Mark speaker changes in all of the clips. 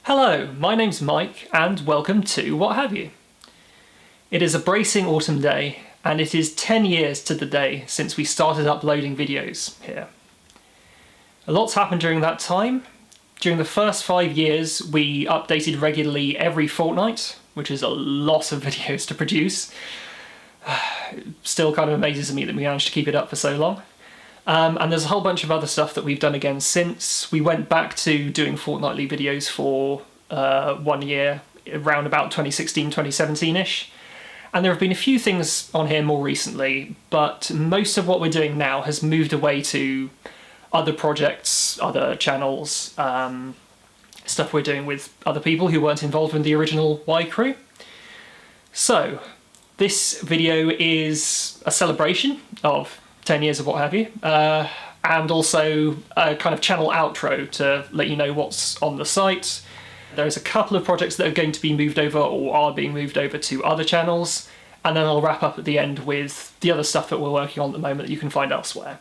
Speaker 1: Hello, my name's Mike, and welcome to What Have You. It is a bracing autumn day, and it is 10 years to the day since we started uploading videos here. A lot's happened during that time. During the first 5 years, we updated regularly every fortnight, which is a lot of videos to produce. Still kind of amazes me that we managed to keep it up for so long. And there's a whole bunch of other stuff that we've done again since. We went back to doing fortnightly videos for 1 year, around about 2016, 2017-ish. And there have been a few things on here more recently, but most of what we're doing now has moved away to other projects, other channels, stuff we're doing with other people who weren't involved in the original Y crew. So, this video is a celebration of 10 years of What Have You, and also a kind of channel outro to let you know what's on the site. There's a couple of projects that are going to be moved over or are being moved over to other channels, and then I'll wrap up at the end with the other stuff that we're working on at the moment that you can find elsewhere.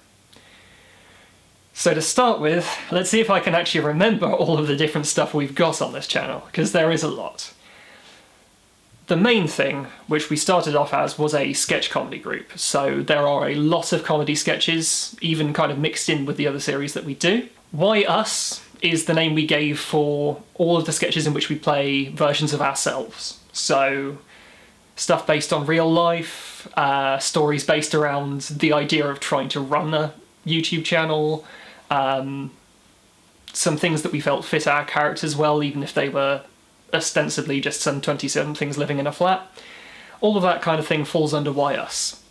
Speaker 1: So to start with, let's see if I can actually remember all of the different stuff we've got on this channel, because there is a lot. The main thing, which we started off as, was a sketch comedy group, so there are a lot of comedy sketches, even kind of mixed in with the other series that we do. Why Us is the name we gave for all of the sketches in which we play versions of ourselves. So, stuff based on real life, stories based around the idea of trying to run a YouTube channel, some things that we felt fit our characters well, even if they were ostensibly just some 20-somethings living in a flat. All of that kind of thing falls under Why Us.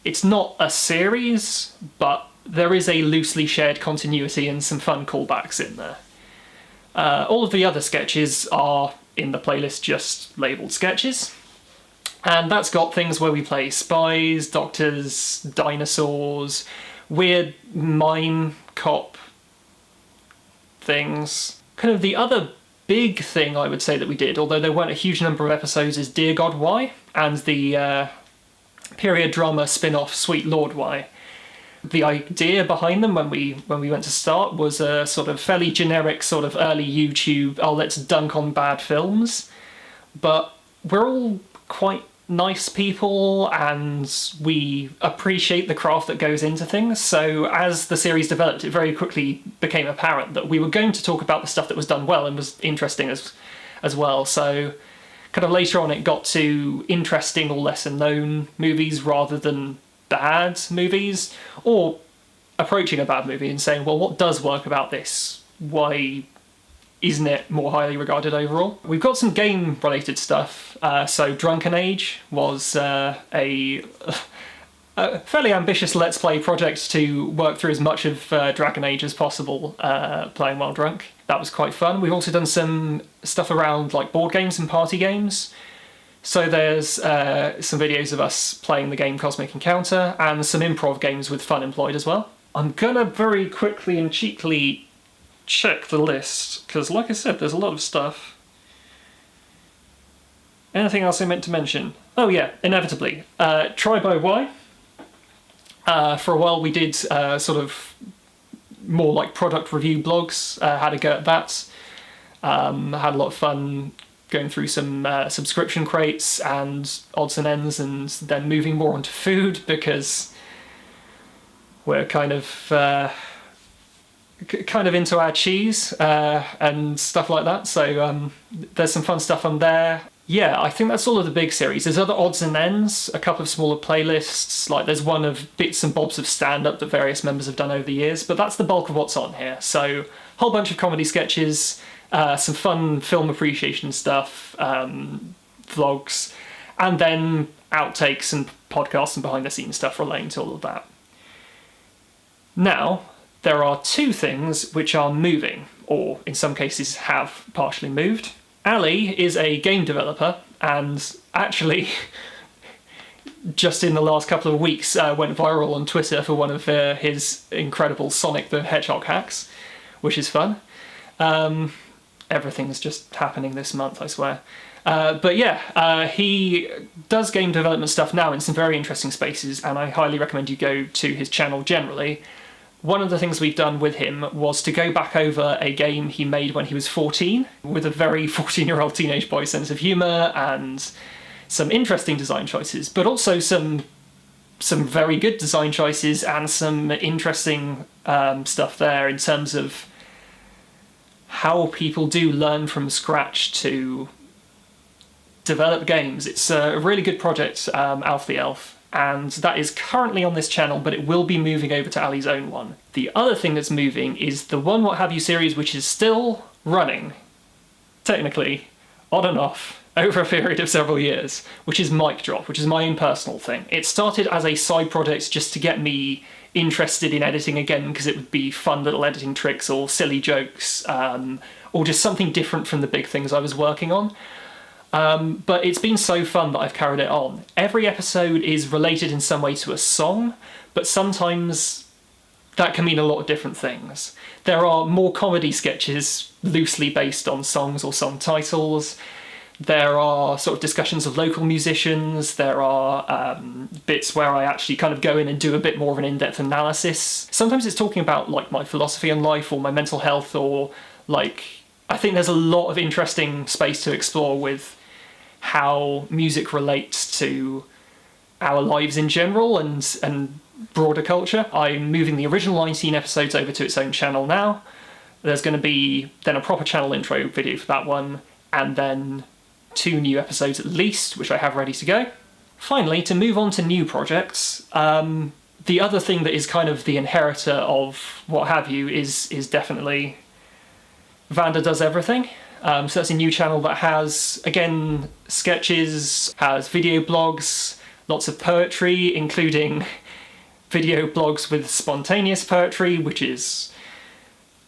Speaker 1: It's not a series, but there is a loosely shared continuity and some fun callbacks in there. All of the other sketches are in the playlist just labelled sketches, and that's got things where we play spies, doctors, dinosaurs, weird mime cop things. Kind of the other big thing I would say that we did, although there weren't a huge number of episodes, is Dear God Why, and the period drama spin-off Sweet Lord Why. The idea behind them when we went to start was a sort of fairly generic sort of early YouTube, oh let's dunk on bad films, but we're all quite nice people and we appreciate the craft that goes into things, so as the series developed it very quickly became apparent that we were going to talk about the stuff that was done well and was interesting as well. So kind of later on it got to interesting or lesser known movies rather than bad movies, or approaching a bad movie and saying, well, what does work about this? Why isn't it more highly regarded overall? We've got some game-related stuff. So Drunken Age was a fairly ambitious Let's Play project to work through as much of Dragon Age as possible, playing while drunk. That was quite fun. We've also done some stuff around like board games and party games. So there's some videos of us playing the game Cosmic Encounter, and some improv games with fun employed as well. I'm gonna very quickly and cheekily check the list, because like I said, there's a lot of stuff. Anything else I meant to mention? Oh yeah, inevitably. Try by Why. For a while we did sort of more like product review blogs, had a go at that. Had a lot of fun going through some subscription crates and odds and ends, and then moving more onto food, because we're kind of into our cheese and stuff like that, so there's some fun stuff on there. Yeah, I think that's all of the big series. There's other odds and ends, a couple of smaller playlists, like there's one of bits and bobs of stand-up that various members have done over the years, but that's the bulk of what's on here. So, whole bunch of comedy sketches, some fun film appreciation stuff, vlogs, and then outtakes and podcasts and behind-the-scenes stuff relating to all of that. Now, there are two things which are moving, or in some cases have partially moved. Ali is a game developer, and actually, just in the last couple of weeks, went viral on Twitter for one of his incredible Sonic the Hedgehog hacks, which is fun. Everything's just happening this month, I swear. But yeah, he does game development stuff now in some very interesting spaces, and I highly recommend you go to his channel generally. One of the things we've done with him was to go back over a game he made when he was 14, with a very 14-year-old teenage boy sense of humour and some interesting design choices, but also some very good design choices and some interesting stuff there in terms of how people do learn from scratch to develop games. It's a really good project, Alf the Elf, and that is currently on this channel, but it will be moving over to Ali's own one. The other thing that's moving is the One What Have You series, which is still running, technically, on and off, over a period of several years, which is Mic Drop, which is my own personal thing. It started as a side project just to get me interested in editing again, because it would be fun little editing tricks or silly jokes, or just something different from the big things I was working on. But it's been so fun that I've carried it on. Every episode is related in some way to a song, but sometimes that can mean a lot of different things. There are more comedy sketches loosely based on songs or song titles. There are sort of discussions of local musicians. There are bits where I actually kind of go in and do a bit more of an in-depth analysis. Sometimes it's talking about like my philosophy on life or my mental health, or like, I think there's a lot of interesting space to explore with how music relates to our lives in general and broader culture. I'm moving the original 19 episodes over to its own channel now. There's going to be then a proper channel intro video for that one, and then 2 new episodes at least, which I have ready to go. Finally, to move on to new projects, the other thing that is kind of the inheritor of What Have You is definitely Vanda Does Everything. So that's a new channel that has, again, sketches, has video blogs, lots of poetry, including video blogs with spontaneous poetry, which is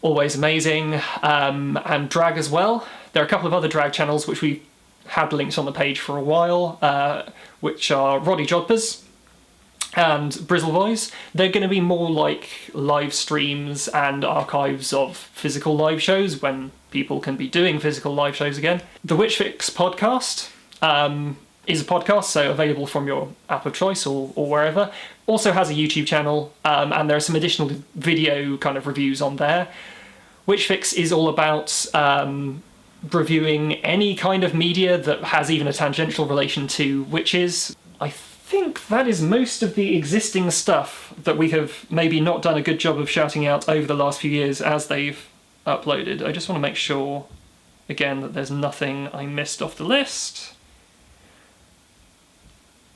Speaker 1: always amazing, and drag as well. There are a couple of other drag channels which we had links on the page for a while, which are Roddy Jodphurs and Brizzle Boyz. They're going to be more like live streams and archives of physical live shows when people can be doing physical live shows again. The WitchFix Podcast is a podcast, so available from your app of choice or wherever. Also has a YouTube channel, and there are some additional video kind of reviews on there. WitchFix is all about reviewing any kind of media that has even a tangential relation to witches. I think that is most of the existing stuff that we have maybe not done a good job of shouting out over the last few years as they've uploaded. I just want to make sure, again, that there's nothing I missed off the list.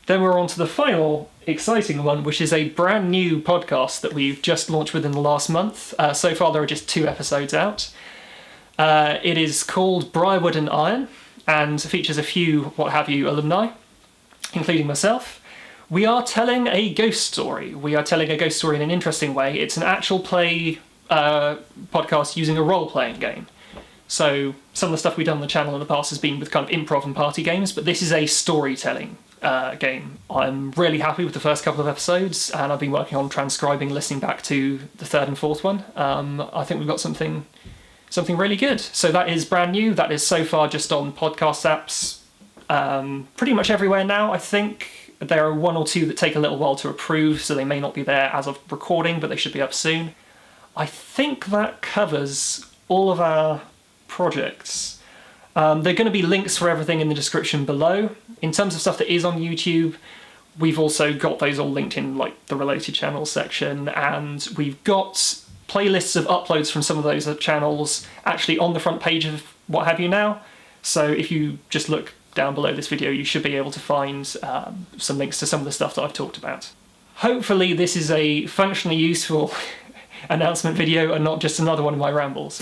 Speaker 1: Then we're on to the final exciting one, which is a brand new podcast that we've just launched within the last month. So far there are just 2 episodes out. It is called Briarwood Iron and features a few What Have You alumni, including myself. We are telling a ghost story. We are telling a ghost story in an interesting way. It's an actual play podcast using a role-playing game. So some of the stuff we've done on the channel in the past has been with kind of improv and party games, but this is a storytelling game. I'm really happy with the first couple of episodes, and I've been working on transcribing, listening back to the 3rd and 4th one. I think we've got something really good. So that is brand new. That is so far just on podcast apps, pretty much everywhere now. I think there are 1 or 2 that take a little while to approve, so they may not be there as of recording, but they should be up soon. I think that covers all of our projects. There are going to be links for everything in the description below. In terms of stuff that is on YouTube, we've also got those all linked in like the related channels section, and we've got playlists of uploads from some of those channels actually on the front page of What Have You now. So if you just look down below this video, you should be able to find some links to some of the stuff that I've talked about. Hopefully this is a functionally useful announcement video and not just another one of my rambles.